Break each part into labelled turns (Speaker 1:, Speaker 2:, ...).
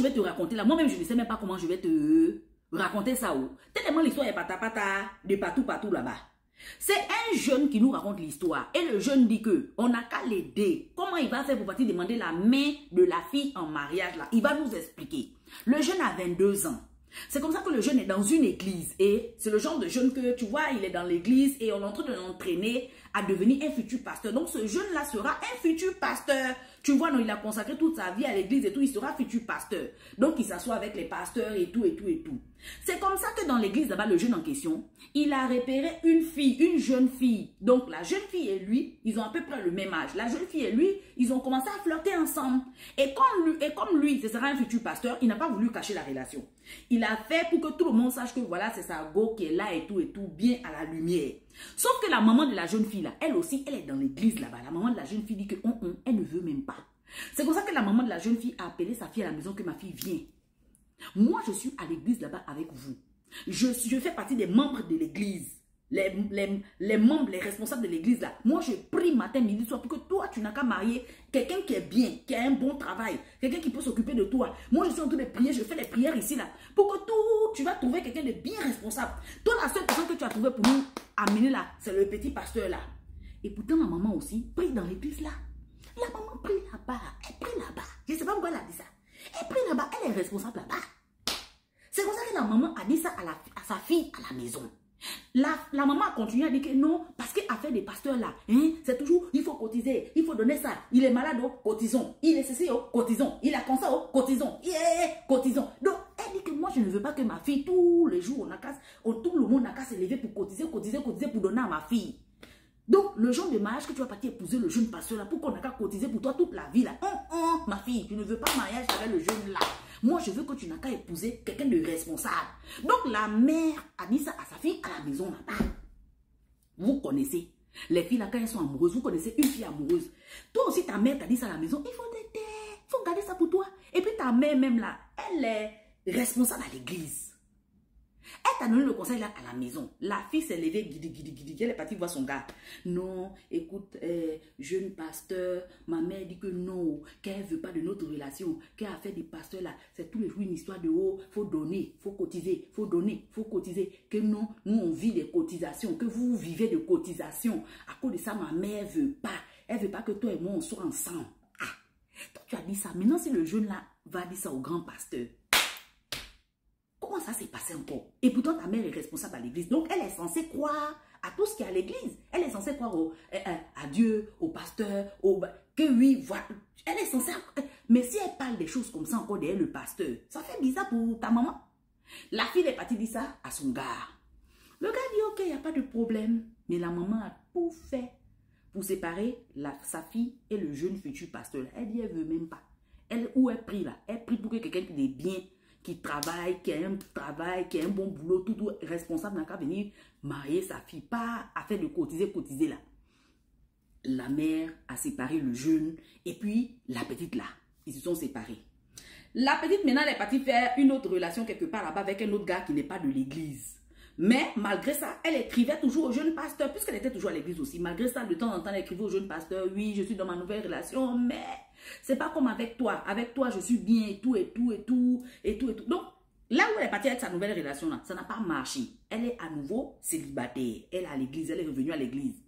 Speaker 1: je vais te raconter là, moi-même, je ne sais même pas comment je vais te raconter ça. Tellement l'histoire est pata de partout là-bas. C'est un jeune qui nous raconte l'histoire. Et le jeune dit que on n'a qu'à l'aider. Comment il va faire pour partir demander la main de la fille en mariage là? Il va nous expliquer. Le jeune a 22 ans. C'est comme ça que le jeune est dans une église. Et c'est le genre de jeune que, tu vois, il est dans l'église et on est en train de l'entraîner à devenir un futur pasteur. Donc ce jeune-là sera un futur pasteur. Tu vois, non, il a consacré toute sa vie à l'église et tout, il sera futur pasteur. Donc il s'assoit avec les pasteurs et tout. C'est comme ça que dans l'église là-bas, le jeune en question, il a repéré une fille, une jeune fille. Donc la jeune fille et lui, ils ont à peu près le même âge. La jeune fille et lui, ils ont commencé à flirter ensemble. Et comme lui, ce sera un futur pasteur, il n'a pas voulu cacher la relation. Il a fait pour que tout le monde sache que voilà, c'est sa go qui est là et tout, bien à la lumière. Sauf que la maman de la jeune fille là, elle aussi, elle est dans l'église là-bas. La maman de la jeune fille dit que elle ne veut même pas. C'est comme ça que la maman de la jeune fille a appelé sa fille à la maison que ma fille vient. Moi, je suis à l'église là-bas avec vous. Je fais partie des membres de l'église. Les membres, les responsables de l'église là. Moi, je prie matin, midi, soir pour que toi, tu n'as qu'à marier quelqu'un qui est bien, qui a un bon travail, quelqu'un qui peut s'occuper de toi. Moi, je suis en train de prier, je fais les prières ici là. Pour que tu vas trouver quelqu'un de bien responsable. Toi, la seule personne que tu as trouvé pour nous amener là, c'est le petit pasteur là. Et pourtant, ma maman aussi prie dans l'église là. La maman prie là-bas, elle prie là-bas. Je ne sais pas pourquoi elle a dit ça. Elle prie là-bas, elle est responsable là-bas. C'est comme ça que la maman a dit ça à sa fille à la maison. La maman a continué à dire que non, parce qu'elle a fait des pasteurs là, c'est toujours, il faut cotiser, il faut donner ça. Il est malade, cotisons. Il est ceci, cotisons. Il a comme ça, cotisons. Cotisons. Donc, elle dit que moi, je ne veux pas que ma fille, tous les jours, tout le monde n'a qu'à se lever pour cotiser pour donner à ma fille. Donc, le genre de mariage que tu vas partir épouser le jeune pasteur là, pour qu'on n'a qu'à cotiser pour toi toute la vie là. Ma fille, tu ne veux pas mariage avec le jeune là. Moi, je veux que tu n'as qu'à épouser quelqu'un de responsable. Donc, la mère a dit ça à sa fille à la maison là-bas. Vous connaissez. Les filles là, quand elles sont amoureuses, vous connaissez une fille amoureuse. Toi aussi, ta mère t'a dit ça à la maison. Il faut t'aider. Il faut garder ça pour toi. Et puis, ta mère même là, elle est responsable à l'église. Elle t'a donné le conseil là à la maison. La fille s'est levée, guidi. Elle est partie voir son gars. Non, écoute, jeune pasteur, ma mère dit que non, qu'elle ne veut pas de notre relation, qu'elle a fait des pasteurs là. C'est tous les jours une histoire de faut donner, faut cotiser, faut donner, faut cotiser. Que non, nous on vit des cotisations, que vous vivez de cotisations. À cause de ça, ma mère ne veut pas. Elle ne veut pas que toi et moi on soit ensemble. Ah, toi tu as dit ça. Maintenant, si le jeune là va dire ça au grand pasteur. Comment ça s'est passé encore? Et pourtant, ta mère est responsable à l'église. Donc, elle est censée croire à tout ce qui est à l'église. Elle est censée croire à Dieu, au pasteur, que oui, voilà. Elle est censée... Mais si elle parle des choses comme ça encore derrière le pasteur, ça fait bizarre pour ta maman. La fille est partie dire ça à son gars. Le gars dit, ok, il n'y a pas de problème. Mais la maman a tout fait pour séparer sa fille et le jeune futur pasteur. Elle dit, elle ne veut même pas. Elle prie là? Elle prie pour que quelqu'un qui est bien... qui travaille, qui a un travail, qui a un bon boulot, tout responsable n'a qu'à venir marier sa fille, pas à faire de cotiser là. La mère a séparé le jeune et puis la petite là, ils se sont séparés. La petite maintenant elle est partie faire une autre relation quelque part là-bas avec un autre gars qui n'est pas de l'église. Mais malgré ça, elle écrivait toujours au jeune pasteur, puisqu'elle était toujours à l'église aussi. Malgré ça, de temps en temps, elle écrivait au jeune pasteur, oui, je suis dans ma nouvelle relation, mais c'est pas comme avec toi. Avec toi, je suis bien et tout. Donc, là où elle est partie avec sa nouvelle relation, là, ça n'a pas marché. Elle est à nouveau célibataire. Elle est à l'église, elle est revenue à l'église.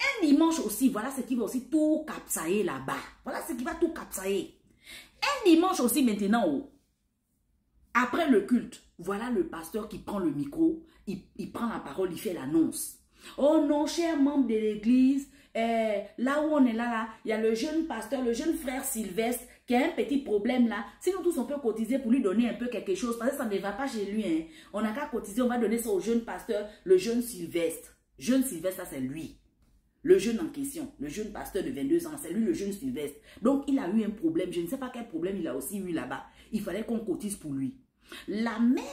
Speaker 1: Un dimanche aussi, voilà ce qui va aussi tout capsailler là-bas. Voilà ce qui va tout capsailler. Un dimanche aussi maintenant, après le culte, voilà le pasteur qui prend le micro, il prend la parole, il fait l'annonce. Oh non, chers membres de l'église, là où on est là, il y a le jeune pasteur, le jeune frère Sylvestre qui a un petit problème là. Si nous tous on peut cotiser pour lui donner un peu quelque chose, parce que ça ne va pas chez lui. Hein. On n'a qu'à cotiser, on va donner ça au jeune pasteur, le jeune Sylvestre. Jeune Sylvestre, ça c'est lui. Le jeune en question, le jeune pasteur de 22 ans, c'est lui le jeune Sylvestre. Donc il a eu un problème, je ne sais pas quel problème il a aussi eu là-bas. Il fallait qu'on cotise pour lui. La mère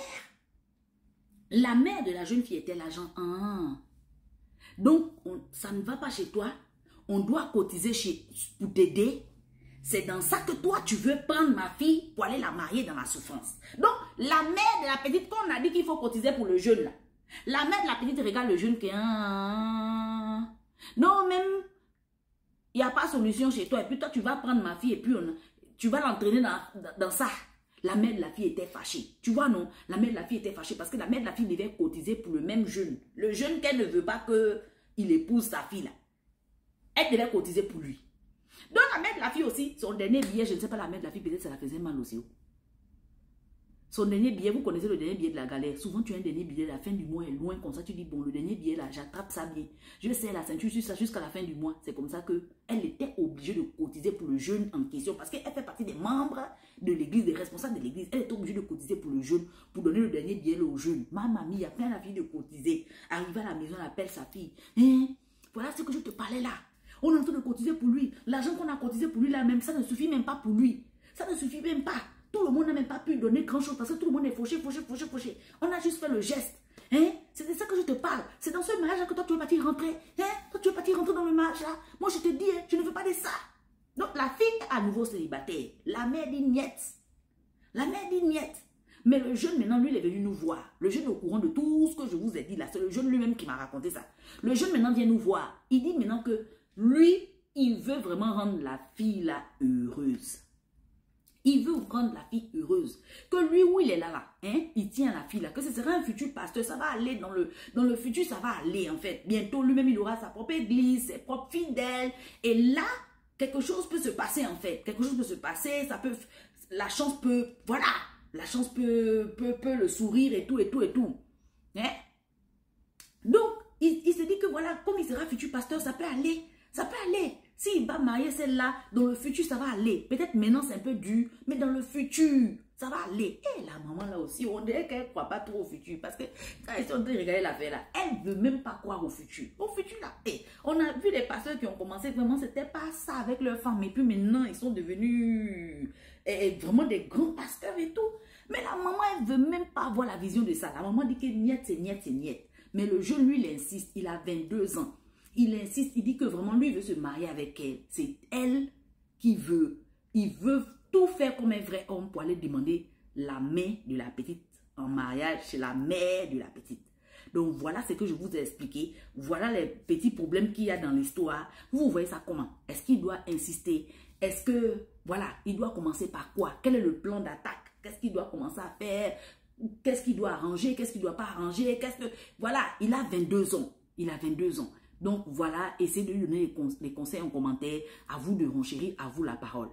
Speaker 1: de la jeune fille était l'agent. Donc, ça ne va pas chez toi. On doit cotiser pour t'aider. C'est dans ça que toi, tu veux prendre ma fille pour aller la marier dans la souffrance. Donc, la mère de la petite, qu'on a dit qu'il faut cotiser pour le jeune là. La mère de la petite regarde le jeune qui est... Non, même, il n'y a pas de solution chez toi. Et puis toi, tu vas prendre ma fille et puis tu vas l'entraîner dans ça. La mère de la fille était fâchée. Tu vois, non? La mère de la fille était fâchée parce que la mère de la fille devait cotiser pour le même jeune. Le jeune qu'elle ne veut pas qu'il épouse sa fille là. Elle devait cotiser pour lui. Donc la mère de la fille aussi, son dernier billet, je ne sais pas, la mère de la fille, peut-être ça la faisait mal aussi. Son dernier billet, vous connaissez le dernier billet de la galère. Souvent, tu as un dernier billet, la fin du mois est loin, comme ça, tu dis, bon, le dernier billet, là, j'attrape ça bien. Je serre la ceinture sur ça jusqu'à la fin du mois. C'est comme ça qu'elle était obligée de cotiser pour le jeune en question, parce qu'elle fait partie des membres de l'église, des responsables de l'église. Elle était obligée de cotiser pour le jeune, pour donner le dernier billet au jeune. Ma mamie, il y a plein la fille de cotiser. Arrivé à la maison, elle appelle sa fille. Hein? Voilà ce que je te parlais là. On est en train de cotiser pour lui. L'argent qu'on a cotisé pour lui là même, ça ne suffit même pas pour lui. Ça ne suffit même pas. Tout le monde n'a même pas pu donner grand chose parce que tout le monde est fauché. On a juste fait le geste. Hein? C'est de ça que je te parle. C'est dans ce mariage là que toi tu veux partir rentrer. Hein? Toi tu veux partir rentrer dans le mariage là. Moi je te dis, hein, je ne veux pas de ça. Donc la fille est à nouveau célibataire. La mère dit niette. La mère dit niette. Mais le jeune maintenant lui il est venu nous voir. Le jeune est au courant de tout ce que je vous ai dit là. C'est le jeune lui-même qui m'a raconté ça. Le jeune maintenant vient nous voir. Il dit maintenant que lui il veut vraiment rendre la fille là heureuse. Il veut rendre la fille heureuse. Que lui, où il est là, hein, il tient la fille là. Que ce sera un futur pasteur. Ça va aller dans le futur, ça va aller en fait. Bientôt, lui-même, il aura sa propre église, ses propres fidèles. Et là, quelque chose peut se passer en fait. Quelque chose peut se passer. Ça peut, la chance peut, voilà. La chance peut le sourire et tout. Hein? Donc, il se dit que voilà, comme il sera futur pasteur, ça peut aller. Ça peut aller. S'il va marier celle-là, dans le futur, ça va aller. Peut-être maintenant, c'est un peu dur, mais dans le futur, ça va aller. Et la maman, là aussi, on dirait qu'elle ne croit pas trop au futur. Parce que quand ils sont en train de regarder l'affaire, là, elle ne veut même pas croire au futur. Au futur, là. Et on a vu les pasteurs qui ont commencé, vraiment, c'était pas ça avec leurs femmes. Et puis maintenant, ils sont devenus vraiment des grands pasteurs et tout. Mais la maman, elle ne veut même pas avoir la vision de ça. La maman dit que niet, c'est niet, c'est niet. Mais le jeune, lui, il insiste. Il a 22 ans. Il insiste, il dit que vraiment lui, il veut se marier avec elle. C'est elle qui veut. Il veut tout faire comme un vrai homme pour aller demander la main de la petite en mariage chez la mère de la petite. Donc voilà ce que je vous ai expliqué. Voilà les petits problèmes qu'il y a dans l'histoire. Vous voyez ça comment? Est-ce qu'il doit insister? Est-ce que, voilà, il doit commencer par quoi? Quel est le plan d'attaque? Qu'est-ce qu'il doit commencer à faire? Qu'est-ce qu'il doit arranger? Qu'est-ce qu'il ne doit pas arranger? Voilà, il a 22 ans. Il a 22 ans. Donc voilà, essayez de lui donner les conseils en commentaire. À vous de renchérir, à vous la parole.